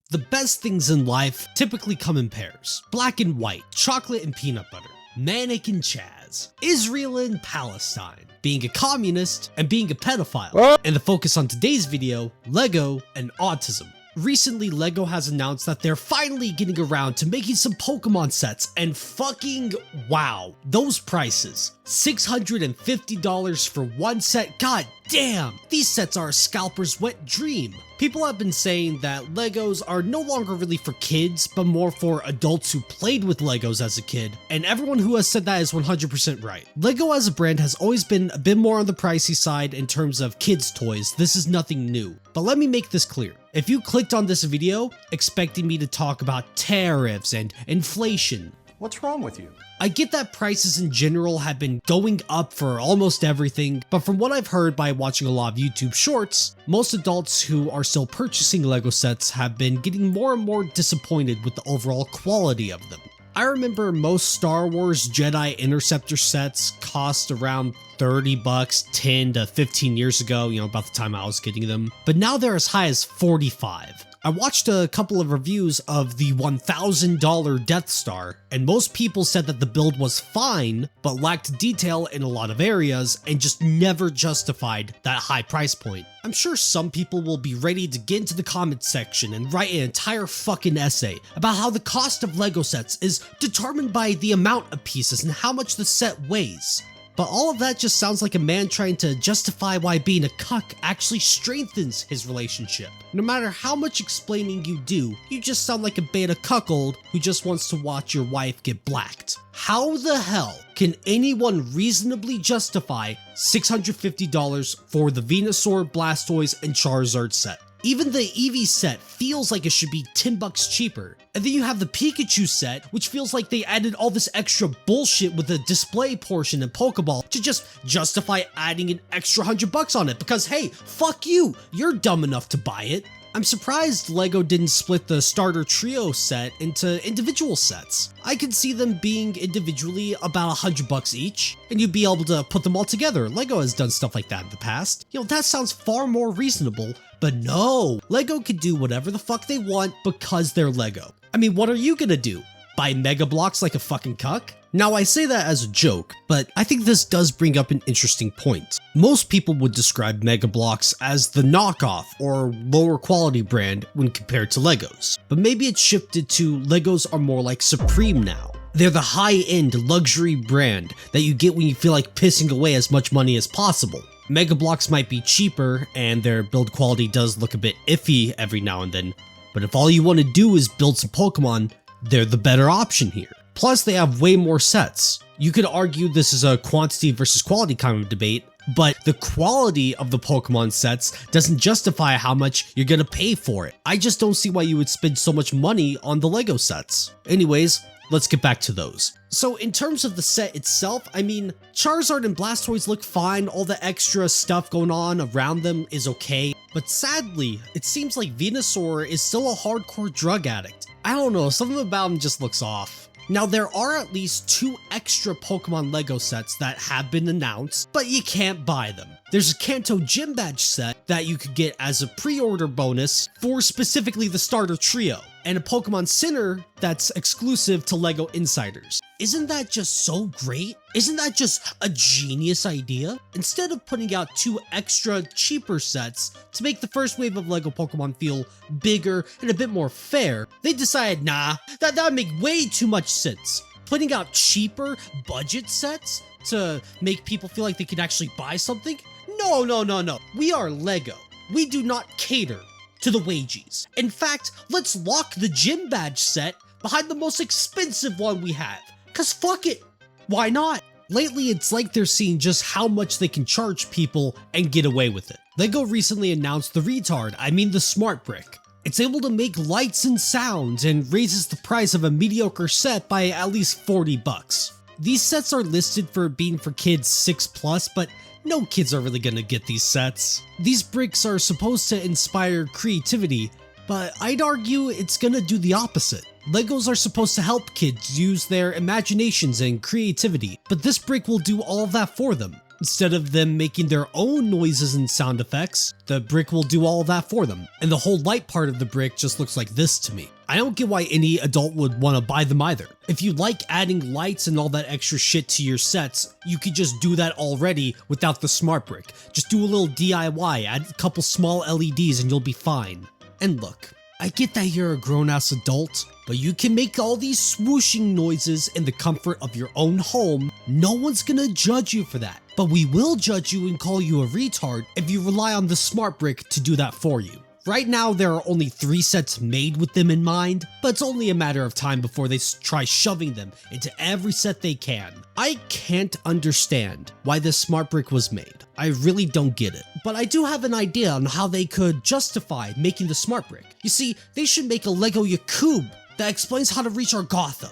The best things in life typically come in pairs. Black and white, chocolate and peanut butter, Manic and Chaz, Israel and Palestine, being a communist and being a pedophile. And the focus on today's video, Lego and autism. Recently, Lego has announced that they're finally getting around to making some Pokemon sets, and fucking wow, those prices. $650 for one set, god damn! These sets are a scalper's wet dream. People have been saying that Legos are no longer really for kids, but more for adults who played with Legos as a kid, and everyone who has said that is 100% right. Lego as a brand has always been a bit more on the pricey side in terms of kids' toys. This is nothing new. But let me make this clear. If you clicked on this video expecting me to talk about tariffs and inflation, what's wrong with you? I get that prices in general have been going up for almost everything, but from what I've heard by watching a lot of YouTube shorts, most adults who are still purchasing Lego sets have been getting more and more disappointed with the overall quality of them. I remember most Star Wars Jedi Interceptor sets cost around 30 bucks 10 to 15 years ago, about the time I was getting them, but now they're as high as 45. I watched a couple of reviews of the $1,000 Death Star, and most people said that the build was fine, but lacked detail in a lot of areas and just never justified that high price point. I'm sure some people will be ready to get into the comments section and write an entire fucking essay about how the cost of Lego sets is determined by the amount of pieces and how much the set weighs. But all of that just sounds like a man trying to justify why being a cuck actually strengthens his relationship. No matter how much explaining you do, you just sound like a beta cuckold who just wants to watch your wife get blacked. How the hell can anyone reasonably justify $650 for the Venusaur, Blastoise, and Charizard set? Even the Eevee set feels like it should be 10 bucks cheaper. And then you have the Pikachu set, which feels like they added all this extra bullshit with the display portion and Pokeball to just justify adding an extra 100 bucks on it because hey, fuck you, you're dumb enough to buy it. I'm surprised Lego didn't split the starter trio set into individual sets. I could see them being individually about 100 bucks each, and you'd be able to put them all together. Lego has done stuff like that in the past. That sounds far more reasonable, but no, Lego can do whatever the fuck they want because they're Lego. I mean, what are you gonna do? Buy Mega Bloks like a fucking cuck? Now I say that as a joke, but I think this does bring up an interesting point. Most people would describe Mega Bloks as the knockoff or lower quality brand when compared to Legos, but maybe it's shifted to Legos are more like Supreme now. They're the high-end luxury brand that you get when you feel like pissing away as much money as possible. Mega Bloks might be cheaper and their build quality does look a bit iffy every now and then, but if all you want to do is build some Pokemon, they're the better option here. Plus, they have way more sets. You could argue this is a quantity versus quality kind of debate, but the quality of the Pokemon sets doesn't justify how much you're gonna pay for it. I just don't see why you would spend so much money on the Lego sets. Anyways, let's get back to those. So in terms of the set itself, I mean, Charizard and Blastoise look fine, all the extra stuff going on around them is okay, but sadly, it seems like Venusaur is still a hardcore drug addict. I don't know, something about him just looks off. Now there are at least 2 extra Pokemon Lego sets that have been announced, but you can't buy them. There's a Kanto Gym Badge set that you could get as a pre-order bonus for specifically the starter trio, and a Pokemon Center that's exclusive to Lego Insiders. Isn't that just so great? Isn't that just a genius idea? Instead of putting out 2 extra cheaper sets to make the first wave of Lego Pokemon feel bigger and a bit more fair, they decided, nah, that would make way too much sense. Putting out cheaper budget sets to make people feel like they could actually buy something? No. We are Lego. We do not cater to the wages. In fact, let's lock the Gym Badge set behind the most expensive one we have. Cause fuck it, why not? Lately, it's like they're seeing just how much they can charge people and get away with it. Lego recently announced the Smart Brick. It's able to make lights and sounds and raises the price of a mediocre set by at least 40 bucks. These sets are listed for being for kids 6+, but no kids are really gonna get these sets. These bricks are supposed to inspire creativity, but I'd argue it's gonna do the opposite. Legos are supposed to help kids use their imaginations and creativity, but this brick will do all of that for them. Instead of them making their own noises and sound effects, the brick will do all of that for them. And the whole light part of the brick just looks like this to me. I don't get why any adult would want to buy them either. If you like adding lights and all that extra shit to your sets, you could just do that already without the smart brick. Just do a little DIY, add a couple small LEDs and you'll be fine. And look, I get that you're a grown-ass adult, but you can make all these swooshing noises in the comfort of your own home. No one's gonna judge you for that, but we will judge you and call you a retard if you rely on the smart brick to do that for you. Right now, there are only 3 sets made with them in mind, but it's only a matter of time before they try shoving them into every set they can. I can't understand why this smart brick was made. I really don't get it. But I do have an idea on how they could justify making the smart brick. You see, they should make a Lego Yakub that explains how to reach our Gotha.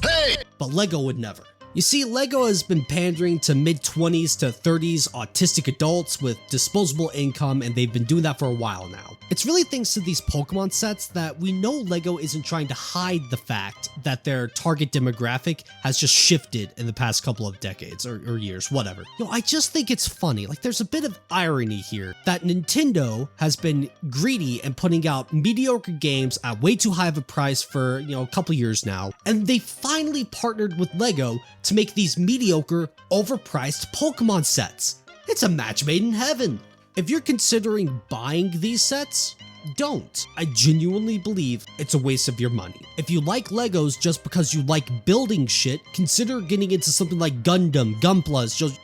Hey! But Lego would never. You see, Lego has been pandering to mid-20s to 30s autistic adults with disposable income, and they've been doing that for a while now. It's really thanks to these Pokemon sets that we know Lego isn't trying to hide the fact that their target demographic has just shifted in the past couple of decades or years, whatever. I just think it's funny. Like, there's a bit of irony here that Nintendo has been greedy and putting out mediocre games at way too high of a price for, a couple years now, and they finally partnered with Lego to make these mediocre, overpriced Pokemon sets. It's a match made in heaven. If you're considering buying these sets, don't. I genuinely believe it's a waste of your money. If you like Legos just because you like building shit, consider getting into something like Gundam, Gunplas, just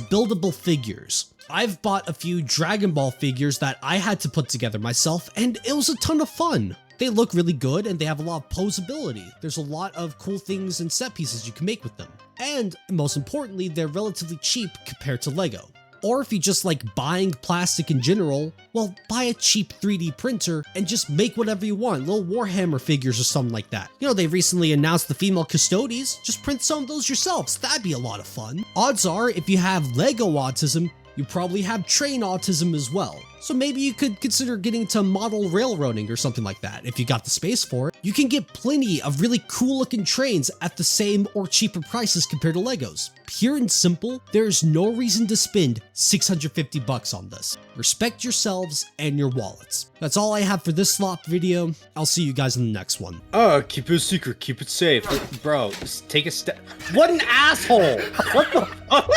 buildable figures. I've bought a few Dragon Ball figures that I had to put together myself, and it was a ton of fun. They look really good and they have a lot of posability. There's a lot of cool things and set pieces you can make with them. And most importantly, they're relatively cheap compared to Lego. Or if you just like buying plastic in general, well, buy a cheap 3D printer and just make whatever you want, little Warhammer figures or something like that. They recently announced the female Custodes, just print some of those yourselves, that'd be a lot of fun. Odds are, if you have Lego autism, you probably have train autism as well. So maybe you could consider getting to model railroading or something like that if you got the space for it. You can get plenty of really cool looking trains at the same or cheaper prices compared to Legos. Pure and simple, there's no reason to spend $650 on this. Respect yourselves and your wallets. That's all I have for this slop video. I'll see you guys in the next one. Keep it a secret, keep it safe. Bro, just take a step. What an asshole! What the fuck?